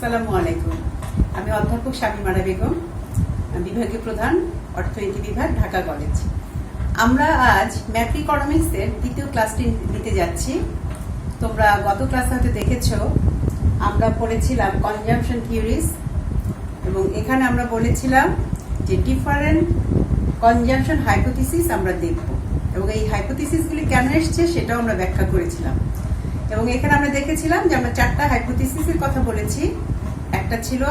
আসসালামু আলাইকুম। আমি অধ্যাপক শামিমারা বেগম, বিভাগীয় প্রধান, অর্থনীতি বিভাগ, ঢাকা কলেজ। আমরা আজ ম্যাক্রো ইকোনমিক্সের দ্বিতীয় ক্লাসটি নিতে যাচ্ছি। তোমরা গত ক্লাসে হয়তো দেখেছো আমরা পড়েছিলাম কনজাম্পশন থিওরিজ, এবং এখানে আমরা বলেছিলাম যে ডিফারেন্ট কনজাম্পশন হাইপোথিসিস আমরা দেখব, এবং এই হাইপোথিসিসগুলি কেন এসছে সেটাও আমরা ব্যাখ্যা করেছিলাম। এবং এখানে আমরা দেখেছিলাম যে আমরা 4টা হাইপোথিসিসের কথা বলেছি। একটা ছিল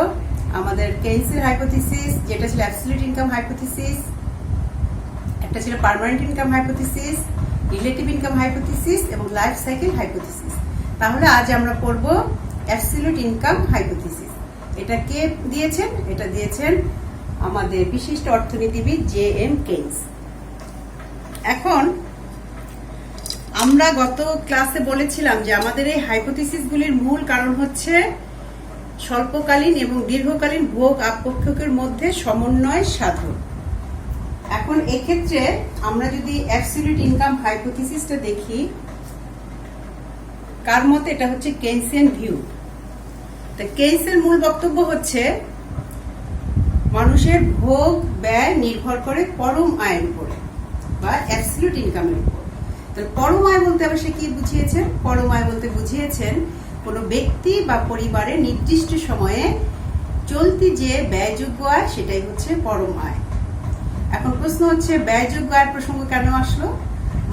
আমাদের কেইন্সের হাইপোথিসিস, যেটা ছিল অ্যাবসলিউট ইনকাম হাইপোথিসিস। একটা ছিল permanent income hypothesis, relative income hypothesis এবং লাইফ সাইকেল হাইপোথিসিস। তাহলে আজ আমরা পড়ব অ্যাবসলিউট ইনকাম হাইপোথিসিস। এটা কে দিয়েছেন? এটা দিয়েছেন আমাদের বিশিষ্ট অর্থনীতিবিদ জে.এম. কেইন্স। এখন আমরা গত ক্লাসে বলেছিলাম যে আমাদের এই হাইপোথিসিসগুলির মূল কারণ হচ্ছে স্বল্পকালীন এবং দীর্ঘকালীন ভোগ আপেক্ষকের মধ্যে সমন্বয় সাধন। এখন এক্ষেত্রে আমরা যদি অ্যাবসলিউট ইনকাম হাইপোথিসিসটা দেখি, কার মতে? এটা হচ্ছে কেইন্সিয়ান ভিউ। তো কেইন্সের মূল বক্তব্য হচ্ছে মানুষের ভোগ ব্যয় নির্ভর করে পরম আয়ের উপরে বা অ্যাবসলিউট ইনকামের উপর। তো পরম আয় বলতে আবার সে কি বুঝিয়েছেন? পরম আয় বলতে বুঝিয়েছেন কোনো ব্যক্তি বা পরিবারের নির্দিষ্ট সময়ে চলতি যে ব্যয়যোগ্য আয়, সেটাই হচ্ছে পরম আয়। এখন প্রশ্ন হচ্ছে, ব্যয়যোগ্য আয়ের প্রসঙ্গ কেন আসলো?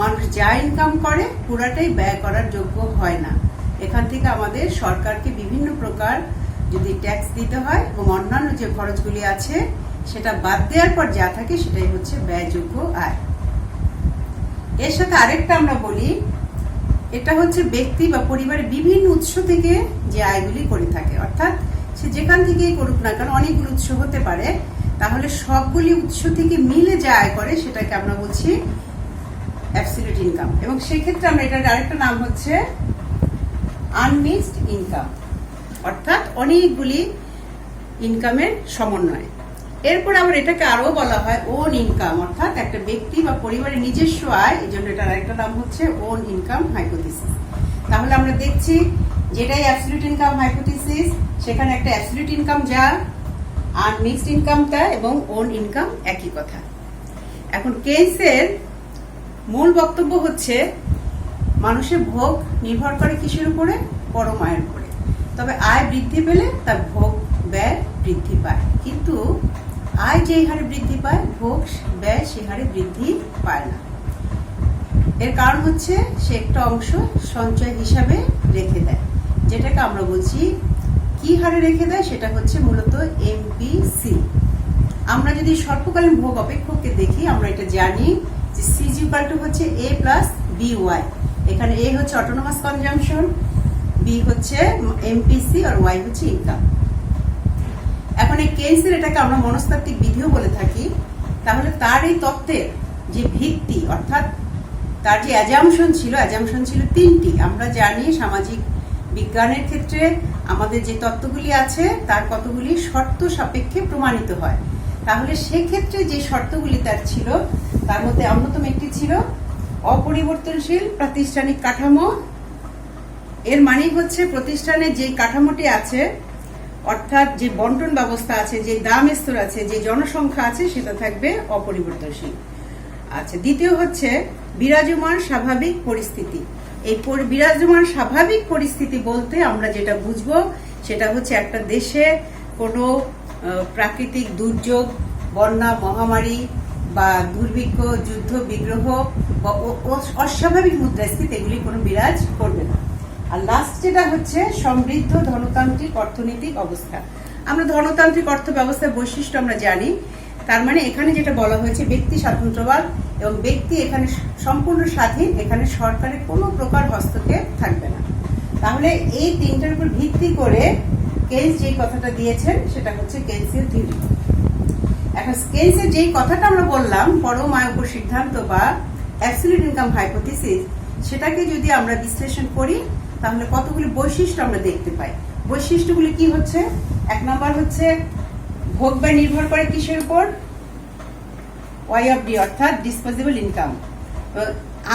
মানুষ যা ইনকাম করে পুরাটাই ব্যয় করার যোগ্য হয় না। এখান থেকে আমাদের সরকারকে বিভিন্ন প্রকার যদি ট্যাক্স দিতে হয় এবং অন্যান্য যে খরচগুলি আছে সেটা বাদ দেওয়ার পর যা থাকে সেটাই হচ্ছে ব্যয়যোগ্য আয়। এর সাথে আরেকটা আমরা বলি, এটা হচ্ছে ব্যক্তি বা পরিবারের বিভিন্ন উৎস থেকে যে আয়গুলি করে থাকে, অর্থাৎ সে যেখান থেকেই করুক না কারণ অনেকগুলো উৎস হতে পারে, তাহলে সবগুলি উৎস থেকে মিলে যে আয় করে সেটাকে আমরা বলছি অ্যাবসলিউট ইনকাম। এবং সেক্ষেত্রে আমরা এটার আরেকটা নাম হচ্ছে আনমিক্সড ইনকাম, অর্থাৎ অনেকগুলি ইনকামের সমন্বয়। এরপর আবার এটাকে আরো বলা হয় ওন ইনকাম, অর্থাৎ একটা ব্যক্তি বা পরিবারের নিজস্ব আয়, এই জন্য এটার আরেকটা নাম হচ্ছে ওন ইনকাম হাইপোথিসিস। তাহলে আমরা দেখছি যেটাই অ্যাবসলিউট ইনকাম হাইপোথিসিস, সেখানে একটা অ্যাবসলিউট ইনকাম যা, আর মিক্সড ইনকামটা এবং ওন ইনকাম একই কথা। এখন কেইন্সের মূল বক্তব্য হচ্ছে মানুষের ভোগ নির্ভর করে কিসের উপরে? পরম আয়ের উপরে। তবে আয় বৃদ্ধি পেলে তার ভোগ ব্যয় বৃদ্ধি পায়, কিন্তু আয় যে হারে বৃদ্ধি পায় ভোগ ব্যয় সে হারে বৃদ্ধি পায় না। এর কারণ হচ্ছে সে একটা অংশ সঞ্চয় হিসাবে রেখে দেয়, যেটাকে আমরা বলছি কি হারে রেখে দেয়, সেটা হচ্ছে মূলত এমপিসি। আমরা যদি স্বল্পকালীন ভোগ অপেক্ষককে দেখি, আমরা এটা জানি যে সিজিকাল হচ্ছে এ প্লাস বি ওয়াই। এখানে এ হচ্ছে অটোনোমাস কনজাম্পশন, বি হচ্ছে এমপিসি আর ওয়াই হচ্ছে ইনকাম। এখন এই কেইন্সের এটাকে আমরা মনস্তাত্ত্বিক বিধিও বলে থাকি। তাহলে তার এই তত্ত্বের যে ভিত্তি, অর্থাৎ তার যে অ্যাজাম্পশন ছিল 3টি। আমরা জানি সামাজিক বিজ্ঞানের ক্ষেত্রে আমাদের যে তত্ত্বগুলি আছে তার কতগুলি শর্ত সাপেক্ষে প্রমাণিত হয়। তাহলে সেক্ষেত্রে যে শর্তগুলি তার ছিল তার মধ্যে অন্যতম একটি ছিল অপরিবর্তনশীল প্রাতিষ্ঠানিক কাঠামো। এর মানে হচ্ছে প্রতিষ্ঠানের যে কাঠামোটি আছে, অর্থাৎ যে বন্টন ব্যবস্থা আছে, যে দাম স্তর আছে, যে জনসংখ্যা আছে, সেটা থাকবে অপরিবর্তনশীল। আচ্ছা, দ্বিতীয় হচ্ছে বিরাজমান স্বাভাবিক পরিস্থিতি। এই বিরাজমান স্বাভাবিক পরিস্থিতি বলতে আমরা যেটা বুঝবো সেটা হচ্ছে একটা দেশে কোনো প্রাকৃতিক দুর্যোগ, বন্যা, মহামারী বা দুর্ভিক্ষ, যুদ্ধ, বিগ্রহ বা অস্বাভাবিক মুদ্রাস্ফীতি এগুলি কোনো বিরাজ করবে না। আর লাস্ট যেটা হচ্ছে সমৃদ্ধ ধনতান্ত্রিক অর্থনৈতিক অবস্থা। আমরা ধনতান্ত্রিক অর্থ ব্যবস্থার বৈশিষ্ট্য আমরা জানি। তার মানে এখানে যেটা বলা হয়েছে ব্যক্তি স্বাতন্ত্র্যবাদ, এবং ব্যক্তি এখানে সম্পূর্ণ স্বাধীন, এখানে সরকারের কোনো প্রকার হস্তক্ষেপ থাকবে না। তাহলে এই 3টার উপর ভিত্তি করে কেইন্স যেই কথাটা দিয়েছেন সেটা হচ্ছে কেইন্সিয়ান থিওরি। এখন কেইন্সের যেই কথাটা আমরা বললাম পরম আয় উপর সিদ্ধান্ত বা অ্যাবসলিউট ইনকাম হাইপোথিসিস, সেটাকে যদি আমরা বিশ্লেষণ করি তাহলে কতগুলি বৈশিষ্ট্য আমরা দেখতে পাই। বৈশিষ্ট্যগুলি কি হচ্ছে? 1 নম্বর হচ্ছে ভোগ ব্যয় নির্ভর করে কিসের উপর? ওয়াই অফ ডি, অর্থাৎ ডিসপোজেবল ইনকাম।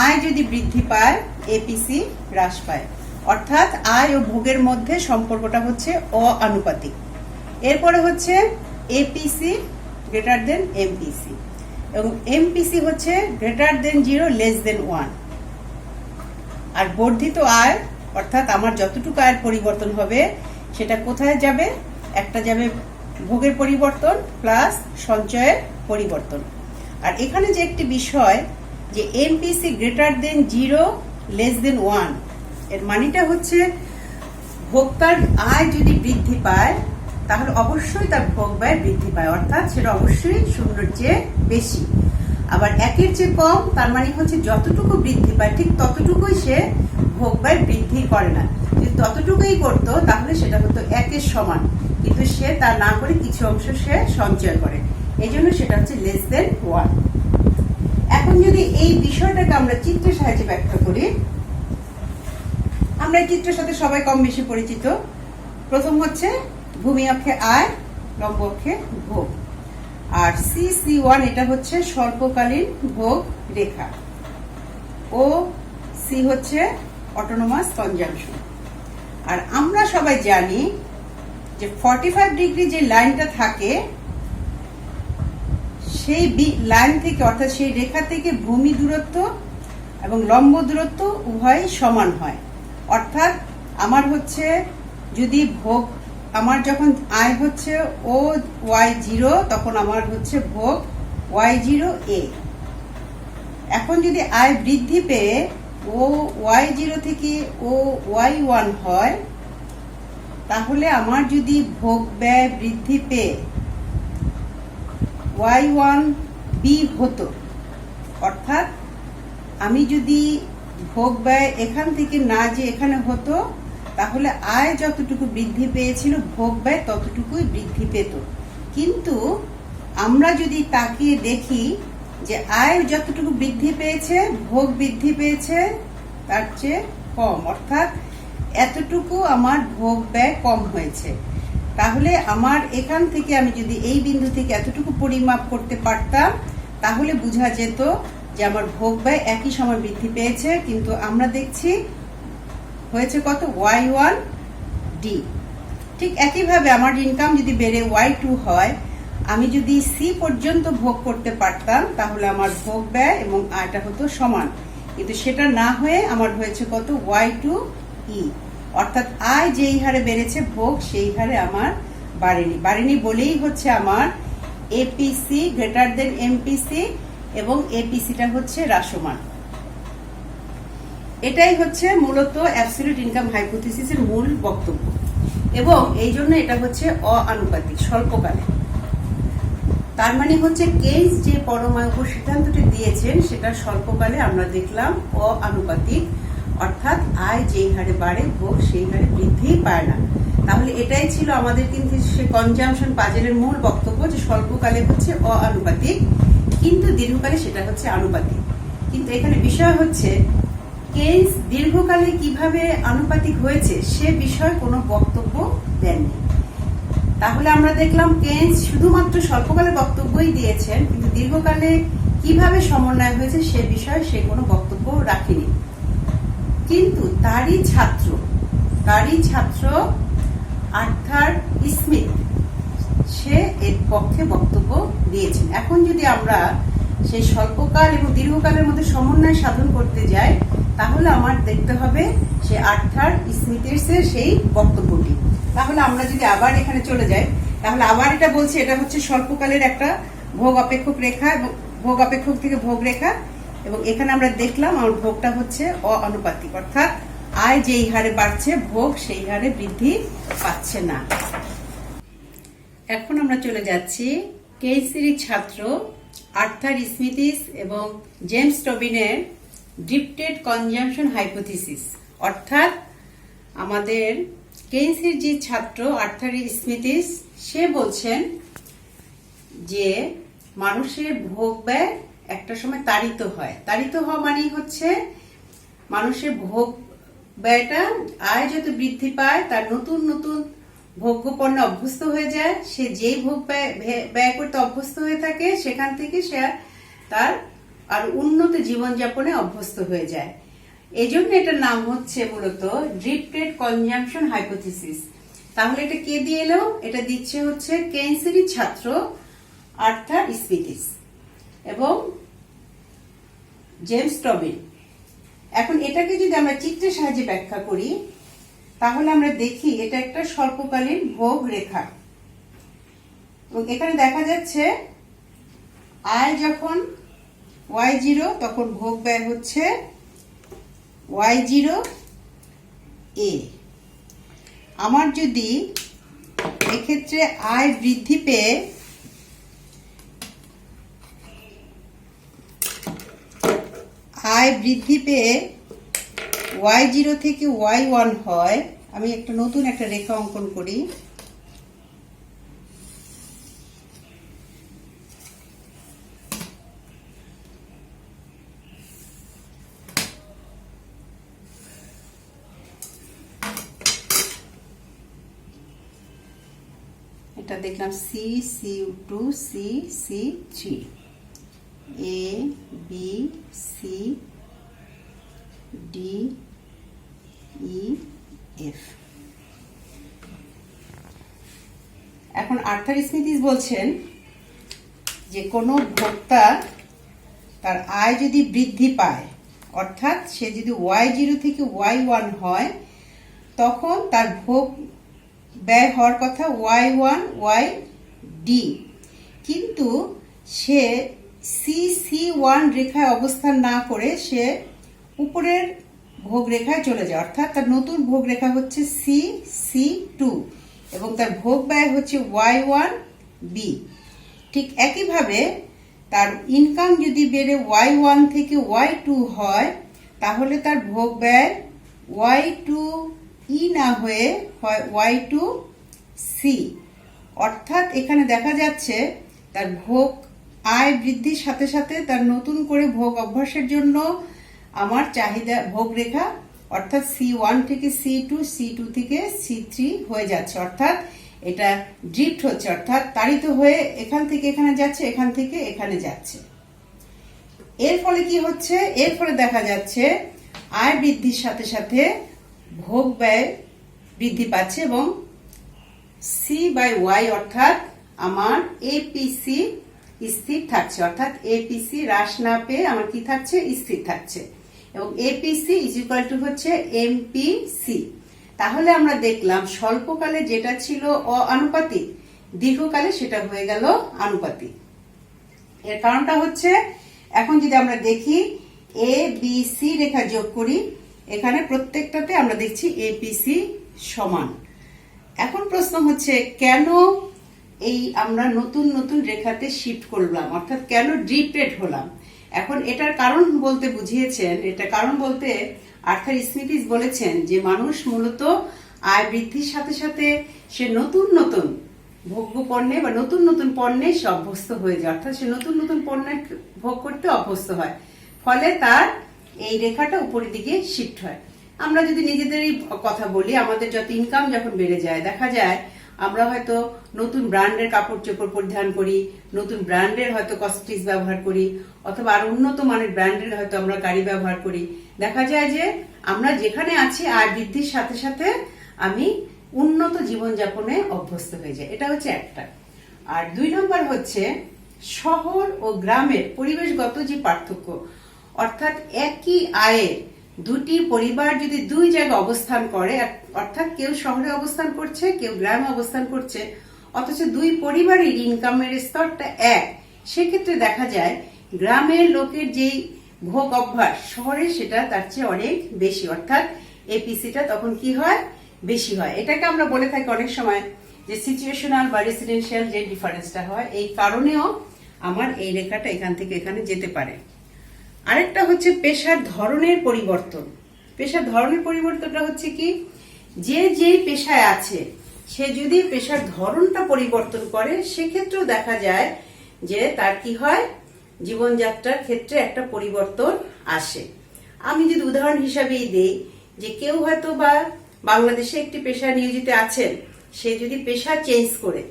আয় যদি বৃদ্ধি পায় এপিসি হ্রাস পায়। অর্থাৎ আয় ও ভোগের মধ্যে সম্পর্কটা হচ্ছে অআনুপাতিক। এরপরে হচ্ছে এপিসি গ্রেটার দেন এমপিসি, এবং এমপিসি হচ্ছে গ্রেটার দেন 0 লেস দেন 1। আর বর্ধিত আয় অর্থাৎ আমার যতটুকু আয়ের পরিবর্তন হবে সেটা কোথায় যাবে? একটা যাবে ভোগের পরিবর্তন প্লাস সঞ্চয়ের পরিবর্তন। আর এখানে যে একটি বিষয় যে MPC greater than 0 less than 1, এর মানেটা হচ্ছে ভোক্তার আয় যদি বৃদ্ধি পায় তাহলে অবশ্যই তার ভোগ ব্যয় বৃদ্ধি পায়, অর্থাৎ সেটা অবশ্যই শূন্যের চেয়ে বেশি। আবার একের চেয়ে কম, তার মানে হচ্ছে যতটুকু বৃদ্ধি পায় ঠিক ততটুকুই সে ভোগ ব্যয় বৃদ্ধি করে না। যদি ততটুকুই করতো তাহলে সেটা হতো একের সমান, কিন্তু সে তা না করে কিছু অংশ সে সঞ্চয় করে, এই জন্য সেটা হচ্ছে লেস দেন 1। এখন যদি এই বিষয়টাকে আমরা চিত্রের সাহায্যে ব্যাখ্যা করি, আমরা এই চিত্রের সাথে সবাই কম বেশি পরিচিত। প্রথম হচ্ছে ভূমি অক্ষে আয়, লম্ব অক্ষে ভোগ। আর CC1 এটা হচ্ছে স্বল্পকালীন ভোগ রেখা, ও সি হচ্ছে অটোনোমাস কনজাম্পশন। আর আমরা সবাই জানি যে 45 ডিগ্রি যে লাইনটা থাকে সেই লাইন থেকে অর্থাৎ সেই রেখা থেকে ভূমি দূরত্ব এবং লম্ব দূরত্ব উভয় সমান হয়। অর্থাৎ আমার হচ্ছে যদি ভোগ, আমার যখন আয় হচ্ছে ও y0 তখন আমার হচ্ছে ভোগ y0a। এখন যদি আয় বৃদ্ধি পেয়ে ও y0 থেকে ও y1 হয় তাহলে আমার যদি ভোগ ব্যয় বৃদ্ধি পেয়ে y1b হতো, অর্থাৎ আমি যদি ভোগ ব্যয় এখান থেকে না যে এখানে হতো তাহলে আয় যতটুকু বৃদ্ধি পেয়েছিল ভোগ ব্যয় ততটুকুই বৃদ্ধি পেত। কিন্তু আমরা যদি তাকিয়ে দেখি যে আয় যতটুকু বৃদ্ধি পেয়েছে ভোগ বৃদ্ধি পেয়েছে তার চেয়ে কম, অর্থাৎ এতটুকু আমার ভোগ ব্যয় কম হয়েছে। তাহলে আমার এখান থেকে আমি যদি এই বিন্দু থেকে এতটুকু পরিমাপ করতে পারতাম তাহলে বোঝা যেত যে আমার ভোগ ব্যয় একই সময় বৃদ্ধি পেয়েছে, কিন্তু আমরা দেখছি হয়েছে কত? y1d। ঠিক একইভাবে আমার ইনকাম যদি বেড়ে y2 হয়, আমি যদি সি পর্যন্ত ভোগ করতে পারতাম তাহলে আমার ভোগ ব্যয় এবং আয়টা হতো সমান, কিন্তু সেটা না হয়ে আমার হয়েছে কত? y2e। অর্থাৎ আয় যেই হারে বেড়েছে ভোগ সেই হারে আমার বাড়েনি বলেই হচ্ছে আমার এপিসি গ্রেটার দেন এমপিসি এবং এপিসিটা হচ্ছে হ্রাসমান। এটাই হচ্ছে মূলত অ্যাবসলিউট ইনকাম হাইপোথিসিসের মূল বক্তব্য, এবং এই জন্য এটা হচ্ছে অআনুপাতিক, স্বল্পকালে। তার মানে হচ্ছে কেইস যে পরমায়ু সিদ্ধান্তটি দিয়েছেন সেটা স্বল্পকালে আমরা দেখলাম অআনুপাতিক, অর্থাৎ আয় যেই হারে বাড়ে ভোগ সেই হারে বৃদ্ধি পায় না। তাহলে এটাই ছিল আমাদের কিন্তু সে কনজাম্পশন পাজেলের মূল বক্তব্য, যে স্বল্পকালে হচ্ছে অআনুপাতিক কিন্তু দীর্ঘকালে সেটা হচ্ছে আনুপাতিক। কিন্তু এখানে বিষয় হচ্ছে কেইস দীর্ঘকালে কিভাবে আনুপাতিক হয়েছে সে বিষয়ে কোনো বক্তব্য দেননি। তাহলে আমরা দেখলাম কেইস শুধুমাত্র স্বল্পকালে বক্তব্যই দিয়েছেন, কিন্তু দীর্ঘকালে কিভাবে সমন্বয় হয়েছে সে বিষয়ে সে কোনো বক্তব্য রাখেনি। কিন্তু তারই ছাত্র আর্থার স্মিথ সে এর পক্ষে বক্তব্য দিয়েছেন। এখন যদি আমরা সেই স্বল্পকাল এবং দীর্ঘকালের মধ্যে সমন্বয় সাধন করতে যাই তাহলে আমার দেখতে হবে সে আর্থার স্মিথের সেই বক্তব্যটি। তাহলে আমরা যদি আবার এখানে চলে যাই তাহলে আবার এটা বলছি এটা হচ্ছে স্বল্পকালের একটা ভোগ অপেক্ষক রেখা এবং ভোগ অপেক্ষক থেকে ভোগ রেখা, এবং এখানে আমরা দেখলাম আমার ভোগটা হচ্ছে অআনুপাতিক, অর্থাৎ আয় যেই হারে বাড়ছে ভোগ সেই হারে বৃদ্ধি পাচ্ছে না। এখন আমরা চলে যাচ্ছি কেইসির ছাত্র আর্থার স্মিথিস এবং জেমস টবিনের ড্রিফটেড কনজাম্পশন হাইপোথিসিস, অর্থাৎ আমাদের কেইসির যে ছাত্র আর্থার স্মিথিস সে বলছেন যে মানুষের ভোগ ব্যয় একটা সময় তাড়িত হয়। তাড়িত হওয়া মানেই হচ্ছে মানুষের ভোগ ব্যয়টা আয় যত বৃদ্ধি পায় তার নতুন নতুন ভোগ্য পণ্য অভ্যস্ত হয়ে যায়, সে যেই ভোগ ব্যয় করতে অভ্যস্ত হয়ে থাকে সেখান থেকে সে তার আর উন্নত জীবনযাপনে অভ্যস্ত হয়ে যায়। এই জন্য এটার নাম হচ্ছে মূলত ড্রিফটেড কনজাংশন হাইপোথিসিস। তাহলে এটা কে দিয়ে এলো? এটা দিচ্ছে হচ্ছে কেইন্সেরই ছাত্র আর্থার স্মিথিস এবং জেমস টবিন। এখন এটাকে যদি আমরা চিত্রের সাহায্যে ব্যাখ্যা করি তাহলে আমরা দেখি এটা একটা স্বল্পকালীন ভোগ রেখা এবং এখানে দেখা যাচ্ছে আয় যখন y0 তখন ভোগ ব্যয় হচ্ছে y0 a। আমার যদি এক্ষেত্রে আয় বৃদ্ধি পেয়ে y0 থেকে y1 হয়, আমি একটা নতুন একটা রেখা অঙ্কন করি। এটা দেখলাম C, C2, C, C3, A, B, C, D, E, F। এখন আর্থার স্মিথিস বলছেন যে কোনো ভোক্তা তার আয় যদি বৃদ্ধি পায়, অর্থাৎ সে যদি y0 থেকে y1 হয়, তখন তার ভোগ ব্যয় হওয়ার কথা y1 y d, কিন্তু সে C1 রেখায় অবস্থান না করে সে উপরের ভোগ রেখায় চলে যায়, অর্থাৎ তার নতুন ভোগ রেখা হচ্ছে C2 এবং তার ভোগ ব্যয় হচ্ছে y1 b। ঠিক একইভাবে তার ইনকাম যদি বেড়ে y1 থেকে y2 হয় তাহলে তার ভোগ ব্যয় y2 ই না হয়ে হয় y2 c। অর্থাৎ এখানে দেখা যাচ্ছে তার ভোগ আয় বৃদ্ধির সাথে সাথে তার নতুন করে ভোগ অভ্যাসের জন্য আমার চাহিদা ভোগ রেখা অর্থাৎ C1 থেকে C2, C2 থেকে C3 হয়ে যাচ্ছে, অর্থাৎ এটা ড্রিফট হচ্ছে, অর্থাৎ তাড়িত হয়ে এখান থেকে এখানে যাচ্ছে, এখান থেকে এখানে যাচ্ছে। এর ফলে কি হচ্ছে? এর ফলে দেখা যাচ্ছে আয় বৃদ্ধির সাথে সাথে ভোগ ব্যয় বৃদ্ধি পাচ্ছে এবং C/Y অর্থাৎ আমার APC স্থির থাকছে, অর্থাৎ APC হ্রাস না পেয়ে আমার কি থাকছে? স্থির থাকছে এবং APC হচ্ছে MPC। তাহলে আমরা দেখলাম স্বল্পকালে যেটা ছিল অআনুপাতিক, দীর্ঘকালে সেটা হয়ে গেল আনুপাতিক। এর কারণটা হচ্ছে এখন যদি আমরা দেখি ABC রেখা যোগ করি, এখানে প্রত্যেকটাতে আমরা দেখছি APC সমান। এখন প্রশ্ন হচ্ছে কেন এই আমরা নতুন নতুন রেখাতে শিফট করলাম, অর্থাৎ কেন ড্রিফটেড হলাম? এখন এটার কারণ বলতে বুঝিয়েছেন, এটা কারণ বলতে আর্থার স্মিথিস বলেছেন যে মানুষ মূলত আয় বৃদ্ধির সাথে সাথে সে নতুন নতুন ভোগ্য পণ্যে বা নতুন নতুন পণ্যে সে অভ্যস্ত হয়ে যায়, অর্থাৎ সে নতুন নতুন পণ্যের ভোগ করতে অভ্যস্ত হয়, ফলে তার এই রেখাটা উপরের দিকে শিফট হয়। আমরা যদি নিজেদেরই কথা বলি, আমাদের যত ইনকাম যখন বেড়ে যায় দেখা যায় আমরা হয়তো নতুন ব্র্যান্ডের কাপড় চোপড় পরিধান করি, নতুন ব্র্যান্ডের হয়তো কসমেটিক্স ব্যবহার করি, অথবা আর উন্নত মানের ব্র্যান্ডের হয়তো আমরা গাড়ি ব্যবহার করি। দেখা যায় যে আমরা যেখানে আছি আয় বৃদ্ধির সাথে সাথে আমি উন্নত জীবনযাপনে অভ্যস্ত হয়ে যাই, এটা হচ্ছে একটা। আর 2 নম্বর হচ্ছে শহর ও গ্রামের পরিবেশগত যে পার্থক্য, অর্থাৎ একই আয়ের দুটি পরিবার যদি দুই জায়গায় অবস্থান করে, অর্থাৎ কেউ শহরে অবস্থান করছে কেউ গ্রামে অবস্থান করছে, অথচ দুই পরিবারের ইনকামের স্তরটা এক, সেক্ষেত্রে দেখা যায় গ্রামের লোকের যেই ভোগ অভ্যাস শহরে সেটা তার চেয়ে অনেক বেশি, অর্থাৎ এপিসিটা তখন কি হয়? বেশি হয়। এটাকে আমরা বলে থাকি অনেক সময় যে সিচুয়েশনাল বা রেসিডেন্সিয়াল যে ডিফারেন্সটা হয়, এই কারণেও আমার এই রেখাটা এখান থেকে এখানে যেতে পারে। আরেকটা হচ্ছে পেশার ধরনের পরিবর্তন। পেশার ধরনের পরিবর্তনটা হচ্ছে কি, যে যেই পেশায় আছে সে যদি পেশার ধরনটা পরিবর্তন করে সেক্ষেত্রেও দেখা যায় যে তার কি হয়? জীবনযাত্রার ক্ষেত্রে একটা পরিবর্তন আসে। আমি যদি উদাহরণ হিসাবেই দেই যে কেউ হয়তো বা বাংলাদেশে একটি পেশায় নিয়োজিত আছেন, সে যদি পেশা চেঞ্জ করে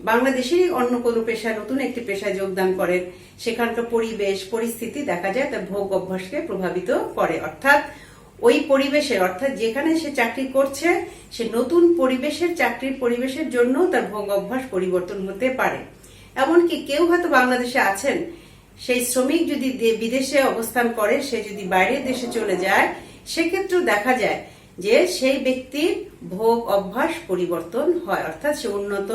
বাংলাদেশেরই অন্য কোনো পেশায় নতুন একটি পেশায় যোগদান করেন, সেখানকার পরিবেশ পরিস্থিতি দেখা যায় তার ভোগ অভ্যাসকে প্রভাবিত করে, অর্থাৎ ওই পরিবেশের অর্থাৎ যেখানে সে চাকরি করছে সে নতুন পরিবেশের চাকরির পরিবেশের জন্য তার ভোগ অভ্যাস পরিবর্তন হতে পারে। এমনকি কেউ হয়তো বাংলাদেশে আছেন, সেই শ্রমিক যদি বিদেশে অবস্থান করে, সে যদি বাইরের দেশে চলে যায়, সেক্ষেত্রেও দেখা যায় যে সেই ব্যক্তির ভোগ অভ্যাস পরিবর্তন হয়, অর্থাৎ সে উন্নত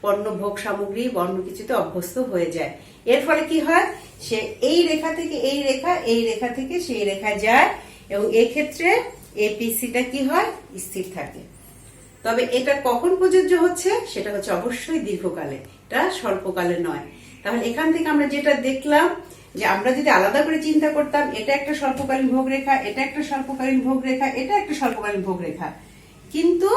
পণ্য ভোগ সামগ্রী বা অন্য কিছুতে অভ্যস্ত হয়ে যায়। এর ফলে কি হয়, সে এই রেখা থেকে এই রেখা, এই রেখা থেকে সেই রেখায় যায় এবং এই ক্ষেত্রে এপিসিটা কি হয়, স্থির থাকে। তবে এটা কখন প্রযোজ্য হচ্ছে, সেটা হচ্ছে অবশ্যই দীর্ঘকালে, এটা স্বল্পকালে নয়। তাহলে এখান থেকে আমরা যেটা দেখলাম যে আমরা যদি আলাদা করে চিন্তা করতাম, এটা একটা স্বল্পকালীন ভোগ রেখা, এটা একটা স্বল্পকালীন ভোগ রেখা, এটা একটা স্বল্পকালীন ভোগ রেখা, কিন্তু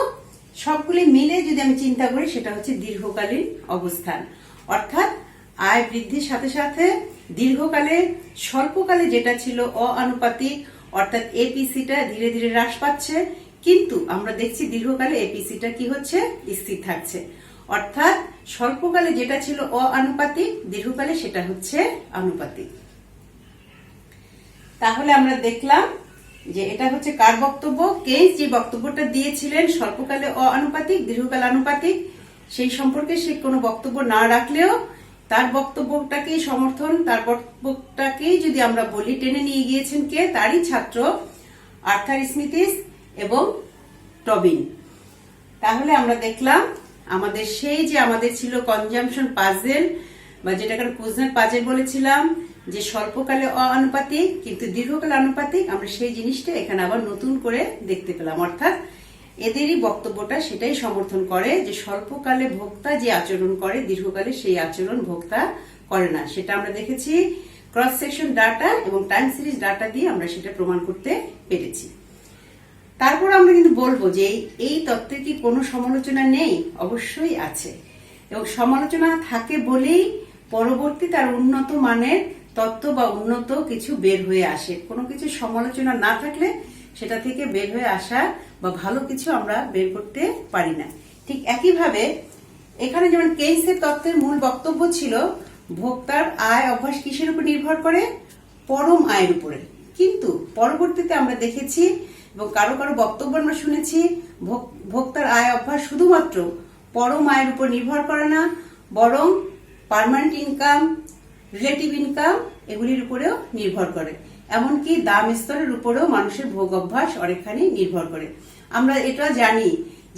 সবগুলি মিলে যদি আমি চিন্তা করি সেটা হচ্ছে দীর্ঘকালীন অবস্থান। অর্থাৎ আয় বৃদ্ধির সাথে সাথে দীর্ঘকালে স্বল্পকালে যেটা ছিল অআনুপাতিক, অর্থাৎ এপিসিটা ধীরে ধীরে হ্রাস পাচ্ছে, কিন্তু আমরা দেখছি দীর্ঘকালে এপিসিটা কি হচ্ছে, স্থির থাকছে। অর্থাৎ স্বল্পকালে যেটা ছিল অআনুপাতিক, দীর্ঘকালে সেটা হচ্ছে আনুপাতিক। তাহলে আমরা দেখলাম যে এটা হচ্ছে কার বক্তব্য, কেইন্স যে বক্তব্যটা দিয়েছিলেন স্বল্পকালে অআনুপাতিক, দীর্ঘকালে আনুপাতিক, সেই সম্পর্কে সে কোনো বক্তব্য না রাখলেও তার বক্তব্যটাকেই সমর্থন, তার বক্তব্যটাকেই যদি আমরা বলি, টেনে নিয়ে গিয়েছেন কে, তারই ছাত্র আর্থার স্মিথিস এবং টবিন। তাহলে আমরা দেখলাম আমাদের সেই যে আমাদের ছিল কনজাম্পশন পাজেল, বা যেটাকে কুজনেট পাজেল বলেছিলাম, যে স্বল্পকালে অআনুপাতিক কিন্তু দীর্ঘকালে আনুপাতিক, আমরা সেই জিনিসটা এখানে আবার নতুন করে দেখতে পেলাম। অর্থাৎ এদেরই বক্তব্যটা সেটাই সমর্থন করে যে স্বল্পকালে ভোক্তা যে আচরণ করে, দীর্ঘকালে সেই আচরণ ভোক্তা করে না। সেটা আমরা দেখেছি ক্রস সেকশন ডাটা এবং টাইম সিরিজ ডাটা দিয়ে আমরা সেটা প্রমাণ করতে পেরেছি। তারপর আমরা কিন্তু বলবো যে এই তত্ত্বের কি কোনো সমালোচনা নেই, অবশ্যই আছে, এবং সমালোচনা থাকে বলেই পরবর্তী তার উন্নত মানের তত্ত্ব বা উন্নত কিছু বের হয়ে আসে। কোনো কিছু সমালোচনা না থাকলে সেটা থেকে বের হয়ে আসা বা ভালো কিছু আমরা বের করতে পারি না। ঠিক একইভাবে এখানে যেমন কেইন্সের তত্ত্বের মূল বক্তব্য ছিল ভোক্তার আয় অভ্যাস কিসের উপর নির্ভর করে, পরম আয়ের উপরে, কিন্তু পরবর্তীতে আমরা দেখেছি এবং কারো কারো বক্তব্য আমরা শুনেছি ভোক্তার আয় অভ্যাস শুধুমাত্র পরম আয়ের উপর নির্ভর করে না, বরং পার্মানেন্ট ইনকাম, রিলেটিভ ইনকাম এগুলির উপরেও নির্ভর করে। এমনকি দাম স্তরের উপরেও মানুষের ভোগ অভ্যাস অনেকখানি নির্ভর করে। আমরা এটা জানি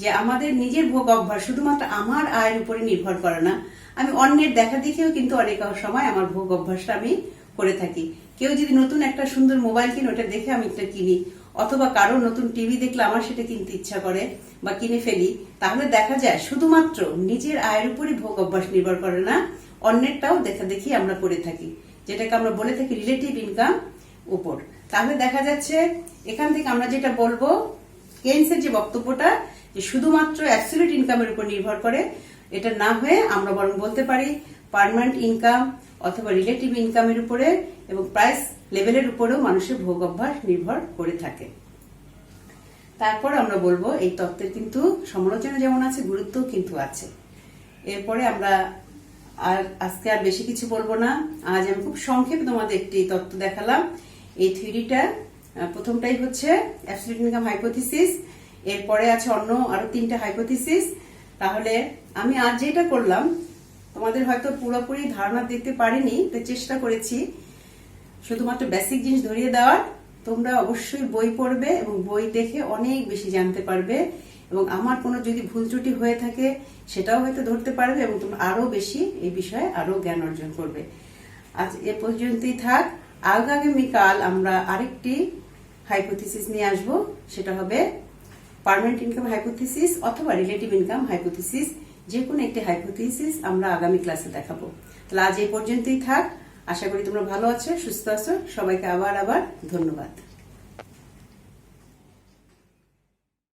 যে আমাদের নিজের ভোগ অভ্যাস শুধুমাত্র আমার আয়ের উপরে নির্ভর করে না, আমি অন্যের দেখা দেখেও কিন্তু অনেক সময় আমার ভোগ অভ্যাসটা আমি করে থাকি। কেউ যদি নতুন একটা সুন্দর মোবাইল কিনে, ওটা দেখে আমি এটা কিনি, অথবা কারো নতুন টিভি দেখলে আমার সেটা কিনতে ইচ্ছা করে বা কিনে ফেলি। তাহলে দেখা যায় শুধুমাত্র নিজের আয়ের উপরই ভোগ অভ্যাস নির্ভর করে না, অন্যেরটাও দেখা দেখি আমরা করে থাকি, যেটাকে আমরা বলে থাকি রিলেটিভ ইনকাম উপর। তাহলে দেখা যাচ্ছে এখান থেকে আমরা যেটা বলবো, কেইন্সের যে বক্তব্যটা যে শুধুমাত্র অ্যাবসলিউট ইনকামের উপর নির্ভর করে, এটা না হয়ে আমরা বরং বলতে পারি পার্মানেন্ট ইনকাম অথবা রিলেটিভ ইনকামের উপরে এবং প্রাইস লেভেলের উপরেও মানুষের ভোগ অভ্যাস নির্ভর করে থাকে। তারপর আমরা বলবো এই তত্ত্বের কিন্তু সমালোচনা যেমন আছে, গুরুত্বও কিন্তু আছে। এরপরে আমরা আজকে আর বেশি কিছু বলবো না। আজ আমি খুব সংক্ষেপে তোমাদের একটি তত্ত্ব দেখালাম। এই থিওরিটা প্রথমটাই হচ্ছে অ্যাবসলিউট ইনকাম হাইপোথিসিস, এরপরে আছে অন্য আরো 3টা হাইপোথিসিস। তাহলে আমি আজ যেটা করলাম তোমাদের হয়তো পুরোপুরি ধারণা দিতে পারিনি, তো চেষ্টা করেছি শুধুমাত্র বেসিক জিনিস ধরিয়ে দেওয়ার। তোমরা অবশ্যই বই পড়বে এবং বই দেখে অনেক বেশি জানতে পারবে, এবং আমার কোনো যদি ভুল ত্রুটি হয়ে থাকে সেটাও হয়তো ধরতে পারবে এবং তোমরা আরো বেশি এই বিষয়ে আরো জ্ঞান অর্জন করবে। আজ এ পর্যন্তই থাক। আগামীকাল আমরা আরেকটি হাইপোথিসিস নিয়ে আসব, সেটা হবে পার্মানেন্ট ইনকাম হাইপোথিসিস অথবা রিলেটিভ ইনকাম হাইপোথিসিস। যে কোনো একটি হাইপোথিসিস আমরা আগামী ক্লাসে দেখাবো। তাহলে আজ এই পর্যন্তই থাক। আশা করি তোমরা ভালো আছো, সুস্থ আছো। সবাইকে আবার ধন্যবাদ।